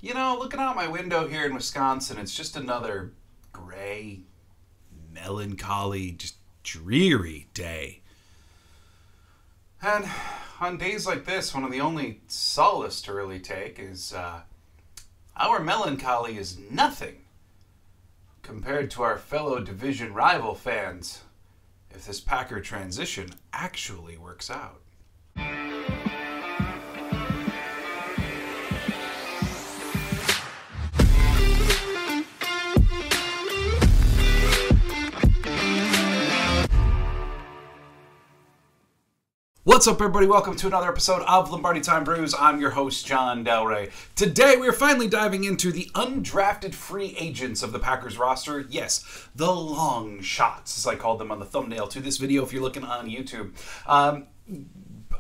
You know, looking out my window here in Wisconsin, it's just another gray, melancholy, just dreary day. And on days like this, one of the only solace to really take is our melancholy is nothing compared to our fellow division rival fans if this Packer transition actually works out. What's up, everybody? Welcome to another episode of Lombardi Time Brews. I'm your host, John Del Rey. Today, we're finally diving into the undrafted free agents of the Packers roster. Yes, the Longshots, as I called them on the thumbnail to this video if you're looking on YouTube.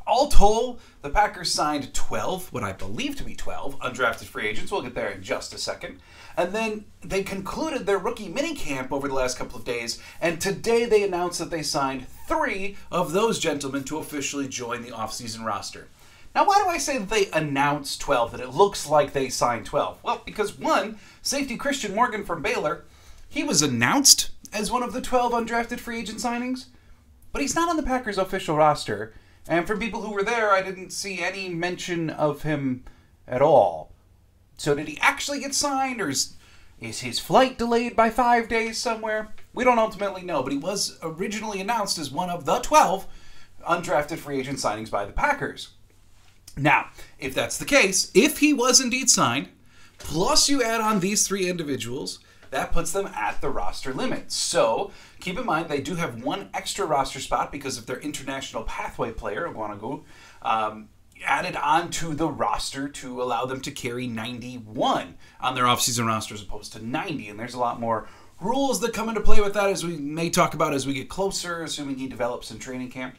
All told, the Packers signed 12, what I believe to be 12, undrafted free agents. We'll get there in just a second. And then they concluded their rookie minicamp over the last couple of days, and today they announced that they signed 3 of those gentlemen to officially join the offseason roster. Now, why do I say that they announced 12, that it looks like they signed 12? Well, because one, safety Christian Morgan from Baylor, he was announced as one of the 12 undrafted free agent signings, but he's not on the Packers official roster. And for people who were there, I didn't see any mention of him at all. So did he actually get signed, or is his flight delayed by 5 days somewhere? We don't ultimately know, but he was originally announced as one of the 12 undrafted free agent signings by the Packers. Now, if that's the case, if he was indeed signed, plus you add on these 3 individuals, that puts them at the roster limit. So, keep in mind, they do have 1 extra roster spot because of their international pathway player, Oguanagu, added onto the roster to allow them to carry 91 on their offseason roster as opposed to 90. And there's a lot more rules that come into play with that, as we may talk about as we get closer, assuming he develops in training camp.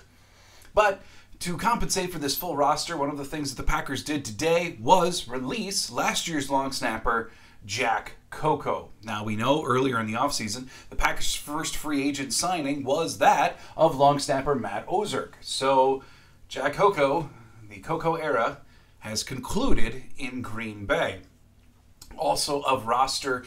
But to compensate for this full roster, one of the things that the Packers did today was release last year's long snapper, Jack Coco. Now, we know earlier in the offseason, the Packers' first free agent signing was that of long snapper Matt Ozark. So, Jack Coco, the Coco era, has concluded in Green Bay. Also of roster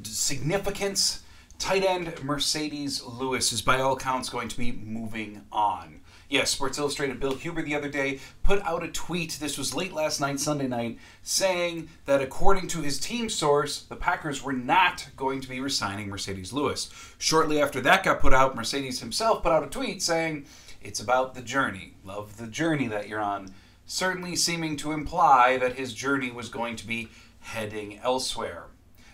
significance, tight end Marcedes Lewis is by all accounts going to be moving on. Yes, Sports Illustrated Bill Huber the other day put out a tweet, this was late last night, Sunday night, saying that according to his team source, the Packers were not going to be re-signing Marcedes Lewis. Shortly after that got put out, Marcedes himself put out a tweet saying, "It's about the journey. Love the journey that you're on." Certainly seeming to imply that his journey was going to be heading elsewhere.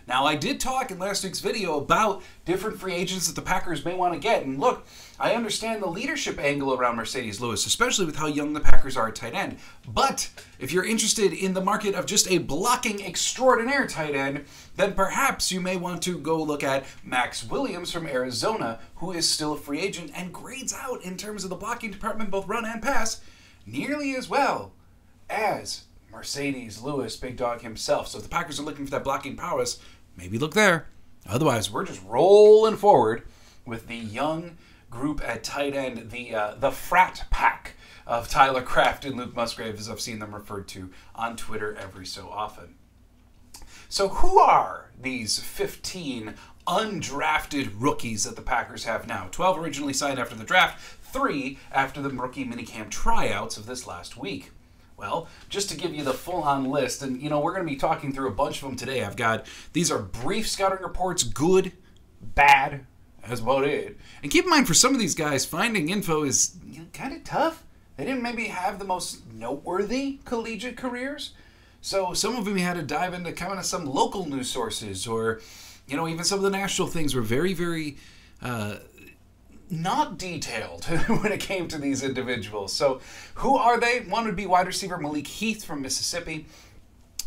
Now, I did talk in last week's video about different free agents that the Packers may want to get. And look, I understand the leadership angle around Marcedes Lewis, especially with how young the Packers are at tight end. But if you're interested in the market of just a blocking extraordinaire tight end, then perhaps you may want to go look at Max Williams from Arizona, who is still a free agent and grades out in terms of the blocking department, both run and pass, nearly as well as Marcedes Lewis, big dog himself. So if the Packers are looking for that blocking prowess, maybe look there. Otherwise, we're just rolling forward with the young group at tight end, the frat pack of Tyler Kraft and Luke Musgrave, as I've seen them referred to on Twitter every so often. So who are these 15 undrafted rookies that the Packers have now? 12 originally signed after the draft, 3 after the rookie minicamp tryouts of this last week. Well, just to give you the full-on list, and, you know, we're going to be talking through a bunch of them today. These are brief scouting reports, good, bad, that's about it. And keep in mind, for some of these guys, finding info is kind of tough. They didn't maybe have the most noteworthy collegiate careers. So some of them had to dive into kind of some local news sources, or, you know, even some of the national things were very, very not detailed when it came to these individuals. So who are they? One would be wide receiver Malik Heath from Mississippi.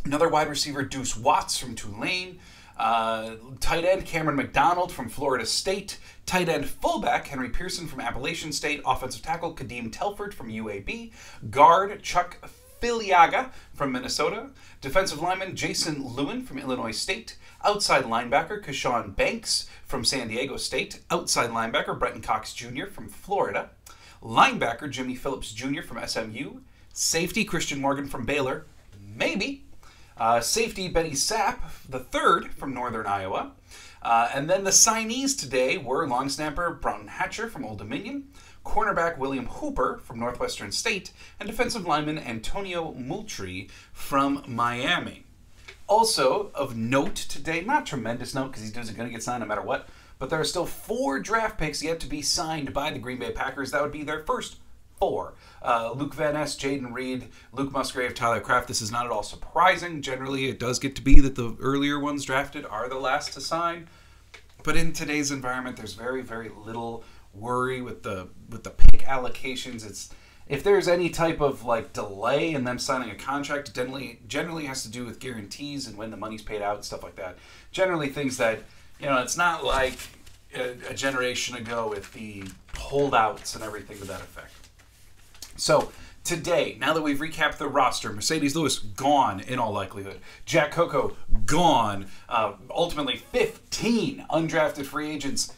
Another wide receiver, Deuce Watts from Tulane. Tight end Cameron McDonald from Florida State. Tight end fullback Henry Pearson from Appalachian State. Offensive tackle Kadeem Telford from UAB. Guard Chuck Filiaga from Minnesota. Defensive lineman Jason Lewin from Illinois State. Outside linebacker Keshawn Banks from San Diego State. Outside linebacker Brenton Cox Jr. from Florida. Linebacker Jimmy Phillips Jr. from SMU. Safety Christian Morgan from Baylor. Maybe. Safety Benny Sapp, the third from Northern Iowa. And then the signees today were long snapper Broughton Hatcher from Old Dominion, cornerback William Hooper from Northwestern State, and defensive lineman Antonio Moultrie from Miami. Also, of note today, not tremendous note because he's going to get signed no matter what, but there are still 4 draft picks yet to be signed by the Green Bay Packers. That would be their first 4. Luke Van Ness, Jaden Reed, Luke Musgrave, Tyler Kraft. This is not at all surprising. Generally, it does get to be that the earlier ones drafted are the last to sign. But in today's environment, there's very, very little worry with the pick allocations. If there's any type of like delay in them signing a contract, it generally has to do with guarantees and when the money's paid out and stuff like that. Generally things that, it's not like a generation ago with the holdouts and everything to that effect. So today, now that we've recapped the roster, Marcedes Lewis gone in all likelihood. Jack Coco gone. Ultimately 15 undrafted free agents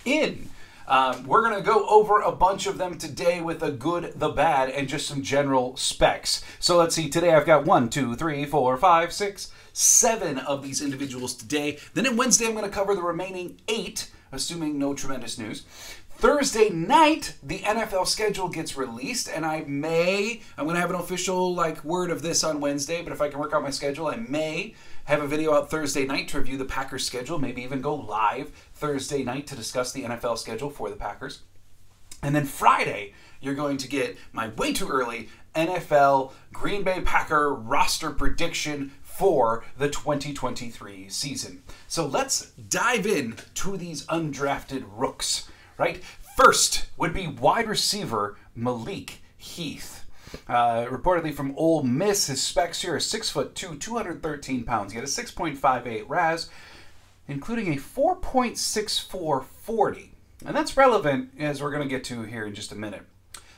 in. We're going to go over a bunch of them today with the good, the bad, and just some general specs. So let's see. Today I've got 1, 2, 3, 4, 5, 6, 7 of these individuals today. Then on Wednesday I'm going to cover the remaining 8, assuming no tremendous news. Thursday night, the NFL schedule gets released, and I'm going to have an official word of this on Wednesday, but if I can work out my schedule, I may have a video out Thursday night to review the Packers schedule, maybe even go live Thursday night to discuss the NFL schedule for the Packers. And then Friday, you're going to get my way too early NFL Green Bay Packer roster prediction for the 2023 season. So let's dive in to these undrafted rooks. Right? First would be wide receiver Malik Heath. Reportedly from Ole Miss, his specs here are 6'2", 213 pounds. He had a 6.58 RAS, including a 4.64 40. And that's relevant, as we're going to get to here in just a minute.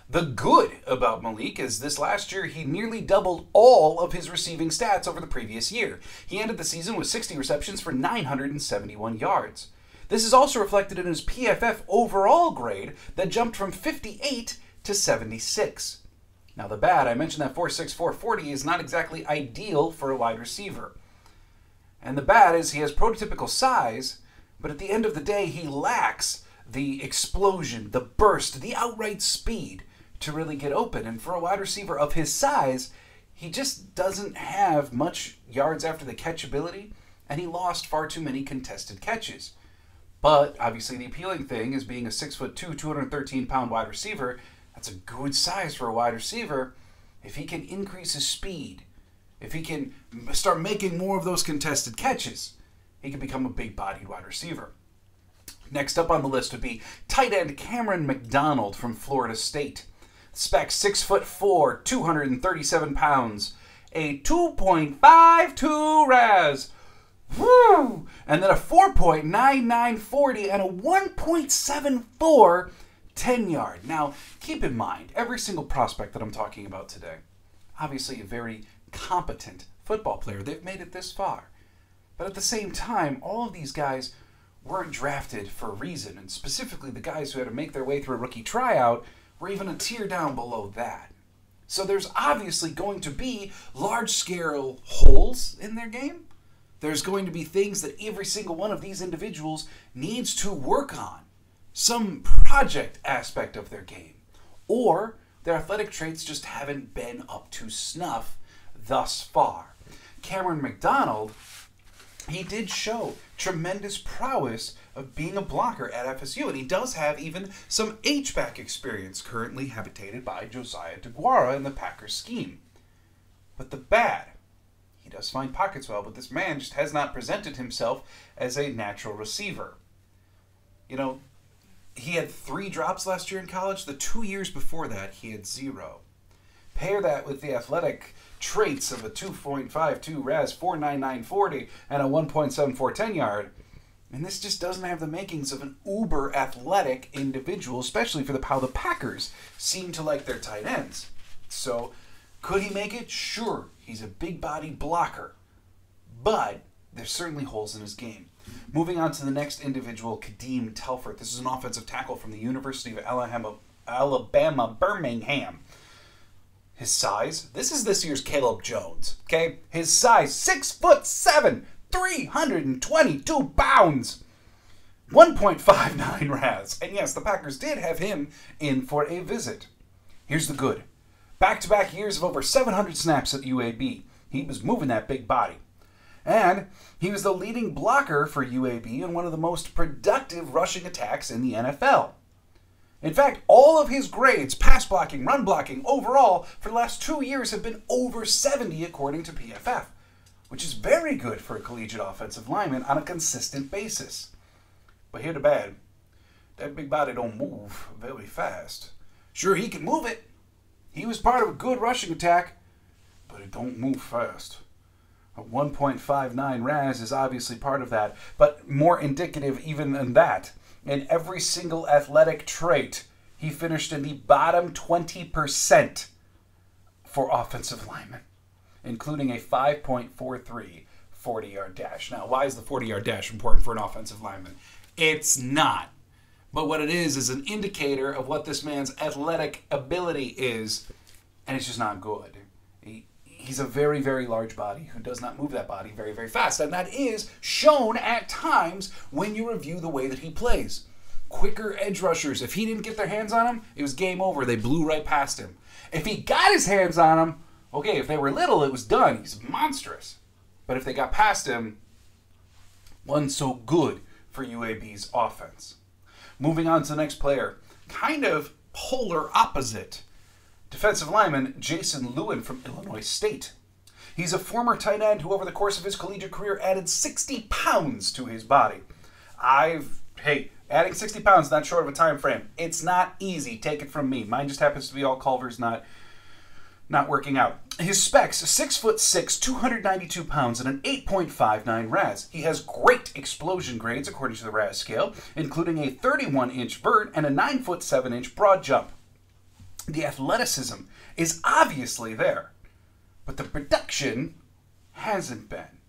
The good about Malik is this last year he nearly doubled all of his receiving stats over the previous year. He ended the season with 60 receptions for 971 yards. This is also reflected in his PFF overall grade that jumped from 58 to 76. Now the bad, I mentioned that 4.64 40 is not exactly ideal for a wide receiver. And the bad is he has prototypical size, but at the end of the day he lacks the explosion, the burst, the outright speed to really get open. And for a wide receiver of his size, he just doesn't have much yards after the catch ability, and he lost far too many contested catches. But obviously the appealing thing is being a 6'2", 213-pound wide receiver. That's a good size for a wide receiver. If he can increase his speed, if he can start making more of those contested catches, he can become a big-bodied wide receiver. Next up on the list would be tight end Cameron McDonald from Florida State. Spec 6'4", 237 pounds, a 2.52 RAS. Woo! And then a 4.99 40 and a 1.74 10-yard. Now, keep in mind, every single prospect that I'm talking about today, obviously a very competent football player. They've made it this far. But at the same time, all of these guys weren't drafted for a reason, and specifically the guys who had to make their way through a rookie tryout were even a tier down below that. So there's obviously going to be large-scale holes in their game. There's going to be things that every single one of these individuals needs to work on. Some project aspect of their game. Or their athletic traits just haven't been up to snuff thus far. Cameron McDonald, he did show tremendous prowess of being a blocker at FSU. And he does have even some H-back experience currently habitated by Josiah DeGuara in the Packers scheme. But the bad, he does find pockets well, but this man just has not presented himself as a natural receiver. You know, he had 3 drops last year in college. The 2 years before that, he had 0. Pair that with the athletic traits of a 2.52 RAS, 4.99 40, and a 1.74 10-yard, and this just doesn't have the makings of an uber athletic individual, especially for how the Packers seem to like their tight ends. So, could he make it? Sure. He's a big-bodied blocker. But there's certainly holes in his game. Moving on to the next individual, Kadeem Telford. This is an offensive tackle from the University of Alabama, Birmingham. His size, this is this year's Caleb Jones, okay? His size, 6'7", 322 pounds, 1.59 RAS. And yes, the Packers did have him in for a visit. Here's the good. Back-to-back years of over 700 snaps at UAB. He was moving that big body. And he was the leading blocker for UAB in one of the most productive rushing attacks in the NFL. In fact, all of his grades, pass blocking, run blocking, overall, for the last 2 years have been over 70 according to PFF, which is very good for a collegiate offensive lineman on a consistent basis. But here the bad, that big body don't move very fast. Sure, he can move it. He was part of a good rushing attack, but it don't move fast. A 1.59 RAS is obviously part of that, but more indicative even than that. In every single athletic trait, he finished in the bottom 20% for offensive linemen, including a 5.43 40-yard dash. Now, why is the 40-yard dash important for an offensive lineman? It's not. But what it is an indicator of what this man's athletic ability is, and it's just not good. He's a very, very large body who does not move that body very, very fast. And that is shown at times when you review the way that he plays. Quicker edge rushers, if he didn't get their hands on him, it was game over. They blew right past him. If he got his hands on him, okay, if they were little, it was done. He's monstrous. But if they got past him, wasn't so good for UAB's offense. Moving on to the next player, kind of polar opposite. Defensive lineman Jason Lewin from Illinois State. He's a former tight end who over the course of his collegiate career added 60 pounds to his body. Adding 60 pounds not short of a time frame. It's not easy, take it from me. Mine just happens to be all Culver's not working out. His specs, 6'6", 292 pounds, and an 8.59 RAS. He has great explosion grades according to the RAS scale, including a 31-inch vert and a 9'7" broad jump. The athleticism is obviously there, but the production hasn't been.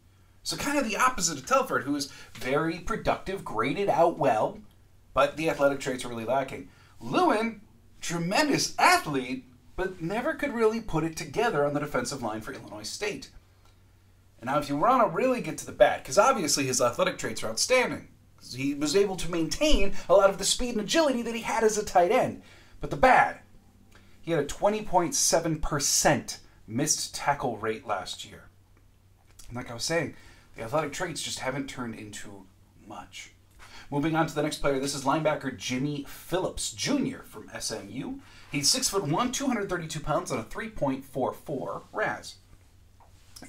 So kind of the opposite of Telford, who is very productive, graded out well, but the athletic traits are really lacking. Lewin, tremendous athlete, but never could really put it together on the defensive line for Illinois State. And now if you want to really get to the bad, because obviously his athletic traits are outstanding. He was able to maintain a lot of the speed and agility that he had as a tight end. But the bad, he had a 20.7% missed tackle rate last year. And like I was saying, the athletic traits just haven't turned into much. Moving on to the next player, this is linebacker Jimmy Phillips Jr. from SMU. He's 6'1", 232 pounds, on a 3.44 RAS.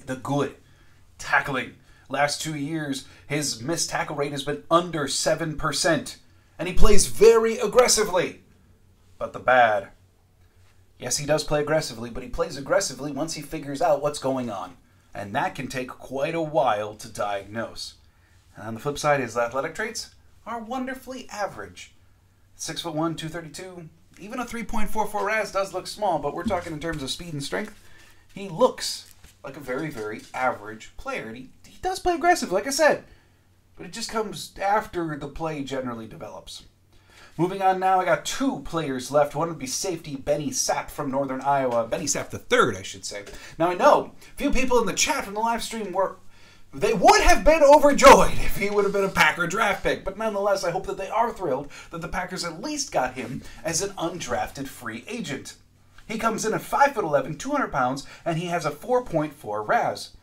The good tackling. Last 2 years, his missed tackle rate has been under 7%. And he plays very aggressively. But the bad, yes, he does play aggressively, but he plays aggressively once he figures out what's going on. And that can take quite a while to diagnose. And on the flip side, his athletic traits are wonderfully average. 6'1", 232, even a 3.44 RAS does look small, but we're talking in terms of speed and strength. He looks like a very, very average player. And he does play aggressive, like I said, but it just comes after the play generally develops. Moving on now, I got 2 players left. One would be safety Benny Sapp from Northern Iowa. Benny Sapp the third, I should say. Now, I know a few people in the chat from the live stream they would have been overjoyed if he would have been a Packer draft pick. But nonetheless, I hope that they are thrilled that the Packers at least got him as an undrafted free agent. He comes in at 5'11", 200 pounds, and he has a 4.4 RAS.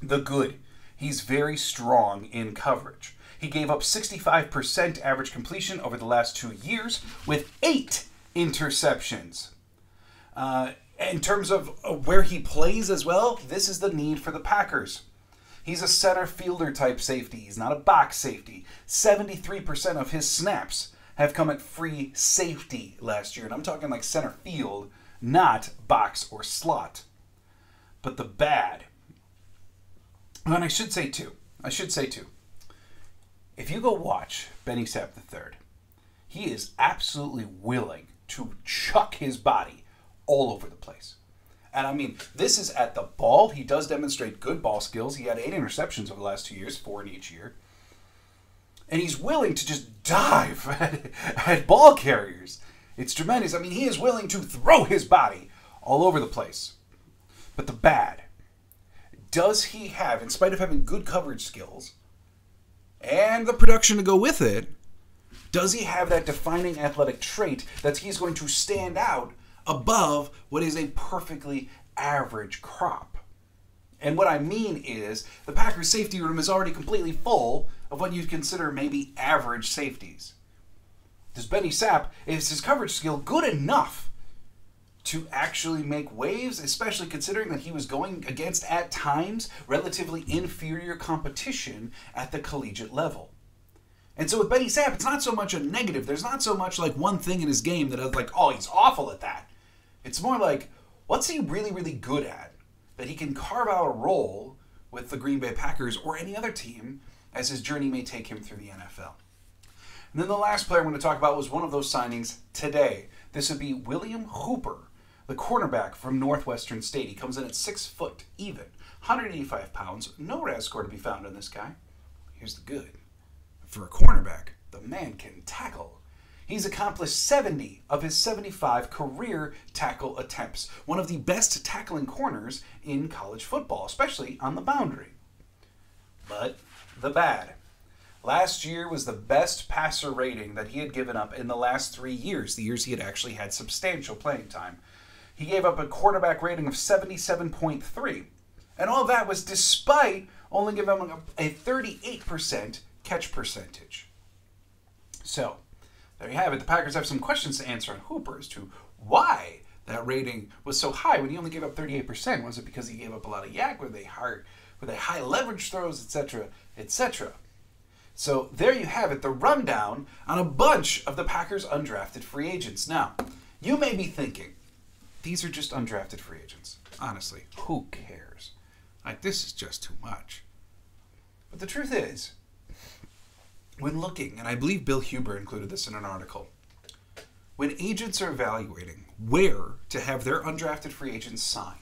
The good, he's very strong in coverage. He gave up 65% average completion over the last 2 years with 8 interceptions. In terms of where he plays as well, this is the need for the Packers. He's a center fielder type safety. He's not a box safety. 73% of his snaps have come at free safety last year. And I'm talking like center field, not box or slot. But the bad, and I should say too, if you go watch Benny Sapp III, he is absolutely willing to chuck his body all over the place. And I mean, this is at the ball. He does demonstrate good ball skills. He had 8 interceptions over the last 2 years, 4 in each year. And he's willing to just dive at ball carriers. It's tremendous. I mean, he is willing to throw his body all over the place. But the bad, does he have, in spite of having good coverage skills and the production to go with it, does he have that defining athletic trait that he's going to stand out above what is a perfectly average crop? And what I mean is, the Packers safety room is already completely full of what you'd consider maybe average safeties. Does Benny Sapp, is his coverage skill good enough to actually make waves, especially considering that he was going against, at times, relatively inferior competition at the collegiate level? And so with Benny Sapp, it's not so much a negative. There's not so much like one thing in his game that I was like, oh, he's awful at that. It's more like, what's he really, really good at that he can carve out a role with the Green Bay Packers or any other team as his journey may take him through the NFL. And then the last player I'm going to talk about was one of those signings today. This would be William Hooper, the cornerback from Northwestern State. He comes in at 6 foot even, 185 pounds. No RAS score to be found on this guy. Here's the good. For a cornerback, the man can tackle. He's accomplished 70 of his 75 career tackle attempts. One of the best tackling corners in college football, especially on the boundary. But the bad. Last year was the best passer rating that he had given up in the last 3 years, the years he had actually had substantial playing time. He gave up a quarterback rating of 77.3. And all that was despite only giving him a 38% catch percentage. So, there you have it. The Packers have some questions to answer on Hooper as to why that rating was so high when he only gave up 38%. Was it because he gave up a lot of yak? Were they high leverage throws, etc., etc.? So there you have it, the rundown on a bunch of the Packers' undrafted free agents. Now, you may be thinking, these are just undrafted free agents. Honestly, who cares? Like, this is just too much. But the truth is, when looking, and I believe Bill Huber included this in an article, when agents are evaluating where to have their undrafted free agents sign,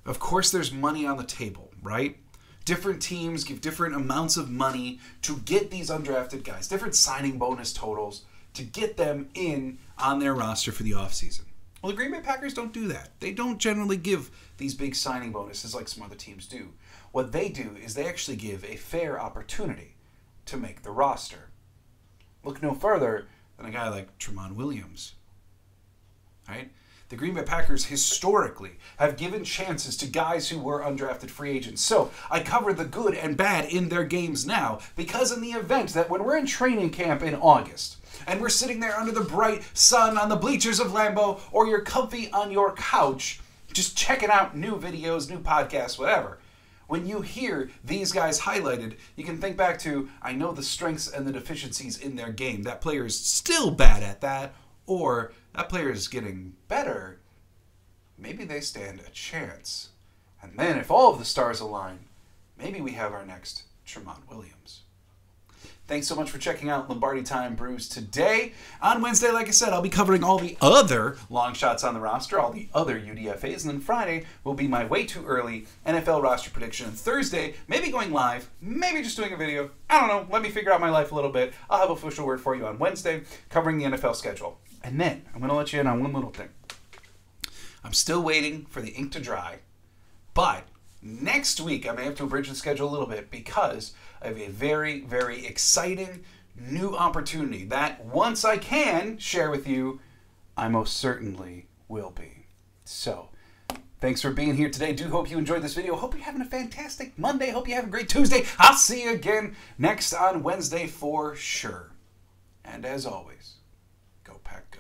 of course there's money on the table, right? Different teams give different amounts of money to get these undrafted guys, different signing bonus totals to get them in on their roster for the offseason. Well, the Green Bay Packers don't do that. They don't generally give these big signing bonuses like some other teams do. What they do is they actually give a fair opportunity to make the roster. Look no further than a guy like Tramon Williams, right? The Green Bay Packers historically have given chances to guys who were undrafted free agents. So I cover the good and bad in their games now, because in the event that when we're in training camp in August and we're sitting there under the bright sun on the bleachers of Lambeau, or you're comfy on your couch just checking out new videos, new podcasts, whatever, when you hear these guys highlighted, you can think back to, I know the strengths and the deficiencies in their game. That player is still bad at that, or that player is getting better. Maybe they stand a chance. And then if all of the stars align, maybe we have our next Tramon Williams. Thanks so much for checking out Lombardi Time Brews today. On Wednesday, like I said, I'll be covering all the other long shots on the roster, all the other UDFAs, and then Friday will be my way too early NFL roster prediction. And Thursday, maybe going live, maybe just doing a video. I don't know. Let me figure out my life a little bit. I'll have an official word for you on Wednesday, covering the NFL schedule. And then, I'm going to let you in on one little thing. I'm still waiting for the ink to dry, but next week I may have to abridge the schedule a little bit because I have a very, very exciting new opportunity that once I can share with you, I most certainly will be. So, thanks for being here today. Do hope you enjoyed this video. Hope you're having a fantastic Monday. Hope you have a great Tuesday. I'll see you again next on Wednesday for sure. And as always, go Pack Go.